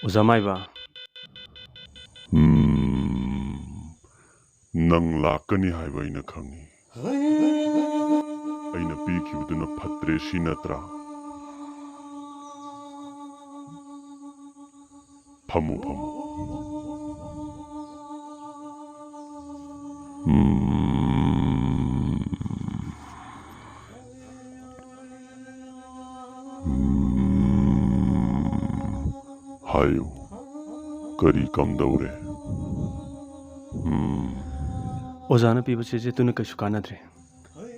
Uzamaiba. Nang lakani haiba ina khangi. Aina pikibuduna phatre sinatra. Phamu. Hayo, kari kamdaure. Ozana piba cheche tuna kaishu kanadre.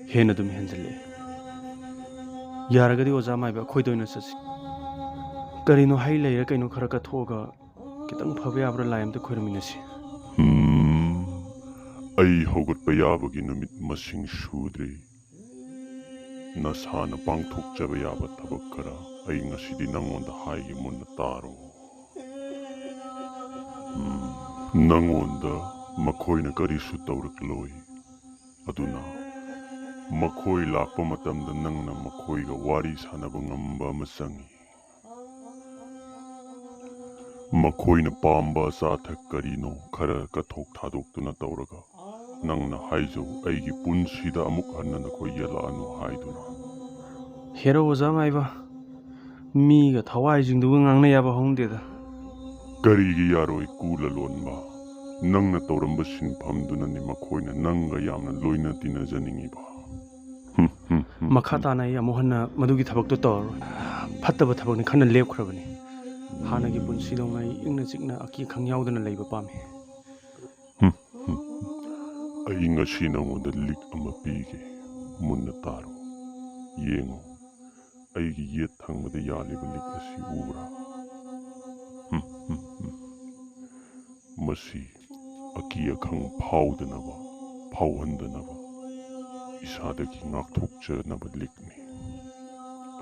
Hena dum henjale. Yaragadi Ozamaiba khoidoina sasi. Karino hai leira kaino khara ka thoga kitang phabe abra layam te khoiraminasi. Ai hogot payabagi numit masing sudri. Nasana pangthok jaba thabak kara. Ai ngasidi nangonda haigi munna taro. Nangonda makoina karisu tawrakloi. Aduna makoi lakpa matamda nangna makoiga wari sanaba ngamba masangi. Makoina pamba sathak karino khara kathok thadokduna tawraga. Nangna haijo aigi punsida amuk hanna nakoi yala anu haiduna. Hero Ozamaiba. Miga thawai jingdu ngangne yaba hongdeda. Karigi yaroi kula lonba. Nangna tawramba sinphamduna ni makoina nanga yamna loina tina janingiba. Makhatana ya mohanna madugi thabak to tor. Phattaba thabak ni khana lepkhrabani. Hanagi punsi dongai ingna chikna aki khangyaudana leiba pami. Ai ngasi nangonda lik ama pige munna taro. Yengo. Aigi yet thangmada yaliba lik asi ubra. Masi aki akhang phaudanaba, phauhandanaba. Isadagi ngakthokjanaba likni.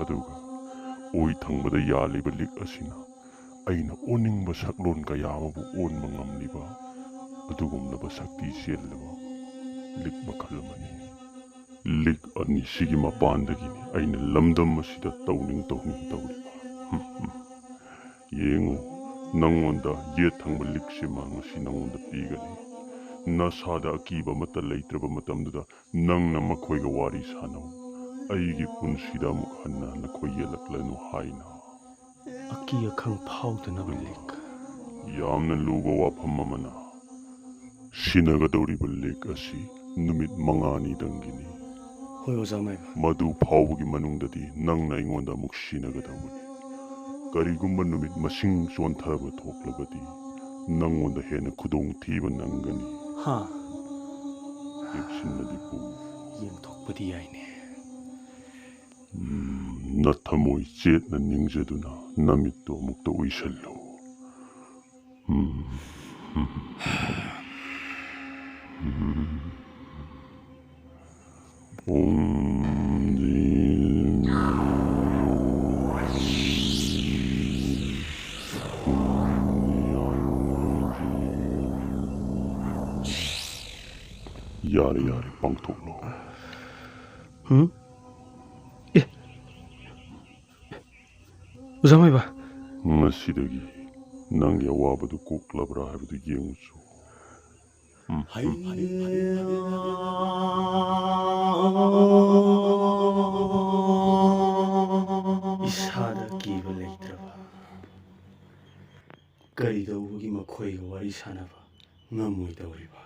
Aduga oi thangmada yaliba lik asina. Aina oningba saklon kayamabu onma ngamliba. Adugumlaba sakti siellaba. Lik makhalamani. Lik ani sigi mapandagini. Aina lamdam masida tawning tawriba. Yengo. Nangonda ye thangba liksima ngasi nangonda pigani. Nasada akiba mata leitraba matamduda nangna makhoiga wari sanau. Aigi punsida mukhanna nakoi yelaklanu haina. Aki akhang phaudanaba lik. Yamna luba wafam amana. Sinagadawriba lik asi numit mangani dangini. ꯍꯣꯏ ꯑꯣꯖꯥ ꯃꯥꯏꯕ ꯃꯗꯨ ꯐꯥꯎꯕꯒꯤ ꯃꯅꯨꯡꯗꯗꯤ ꯅꯪꯅ ꯑꯩꯉꯣꯟꯗ ꯑꯃꯨꯛ ꯁꯤꯟꯅꯒꯗꯧꯕꯅꯤ ꯀꯔꯤꯒꯨꯝꯕ ꯅꯨꯃꯤꯠ ꯃꯁꯤꯡ ꯆꯣꯟꯊꯕ ꯊꯣꯛꯂꯕꯗꯤ ꯅꯪꯉꯣꯟꯗ ꯍꯦꯟꯅ ꯈꯨꯗꯣꯡꯊꯤꯕ ꯅꯪꯒꯅꯤ ꯍꯥ ꯆꯦꯛꯁꯤꯟꯅꯗꯤ ꯄꯨ ꯌꯦꯡꯊꯣꯛꯄꯗꯤ ꯌꯥꯏꯅꯦ ꯅꯊꯃꯣꯏ ꯆꯦꯠꯅ ꯅꯤꯡꯖꯗꯨꯅ ꯅꯃꯤꯠꯇꯨ ꯑꯃꯨꯛꯇ ꯎꯏꯁꯜꯂꯨ ꯌꯥꯔꯦ ꯌꯥꯔꯦ ꯄꯥꯡꯊꯣꯛꯂꯣ ꯑꯦ ꯑꯣꯖꯥ ꯃꯥꯏꯕ ꯉꯁꯤꯗꯒꯤ ꯅꯪꯒꯤ ꯑꯋꯥꯕꯗꯨ ꯀꯣꯛꯂꯕ꯭ꯔꯥ ꯍꯥꯏꯕꯗꯨ ꯌꯦꯡꯉꯨꯆꯣ ꯏꯁꯥꯗ ꯀꯤꯕ ꯂꯩꯇ꯭ꯔꯕ ꯀꯔꯤꯗꯧꯕꯒꯤ ꯃꯈꯣꯏꯒ ꯋꯥꯔꯤ ꯁꯥꯟꯅꯕ ꯉꯝꯃꯣꯏꯗꯧꯔꯤꯕ